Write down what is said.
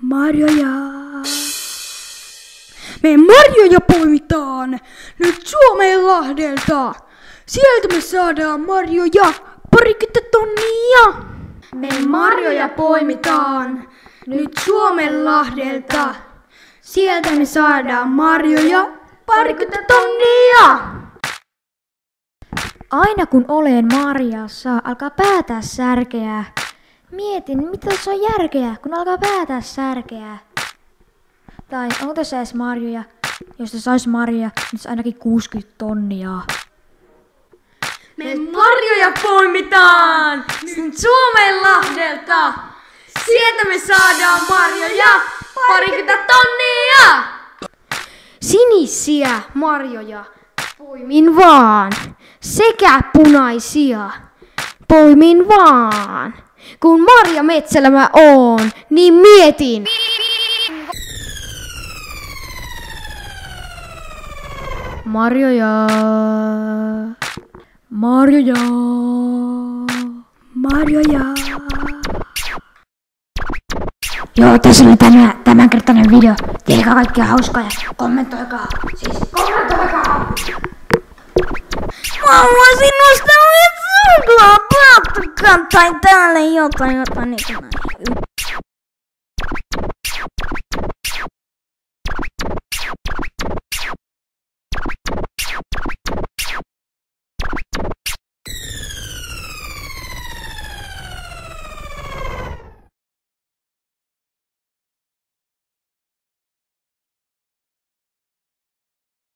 Marjoja. Me marjoja poimitaan nyt Suomenlahdelta. Sieltä me saadaan marjoja 20 tonnia. Me marjoja poimitaan nyt Suomenlahdelta. Sieltä me saadaan marjoja 20 tonnia. Aina kun olen marjassa, alkaa päätä särkeä. Mietin, mitä tässä on järkeä, kun alkaa päätä särkeä. Tai onko tässä edes marjoja? Jos tässä sais marjoja, niin se ainakin 60 tonnia. Me marjoja poimitaan nyt Suomenlahdelta. Sieltä me saadaan marjoja 20 tonnia. Sinisiä marjoja poimin vaan, sekä punaisia poimin vaan. Kun marjametsällä mä oon, niin mietin. Marjoja. Marjoja. Marjoja. Joo, tässä oli tämänkertainen video. Tehkää kaikkea hauskaa ja kommentoikaa. Siis kommentoikaa! Mamma, sinusta on suklaa, tai täällä jotain niin kuin näin.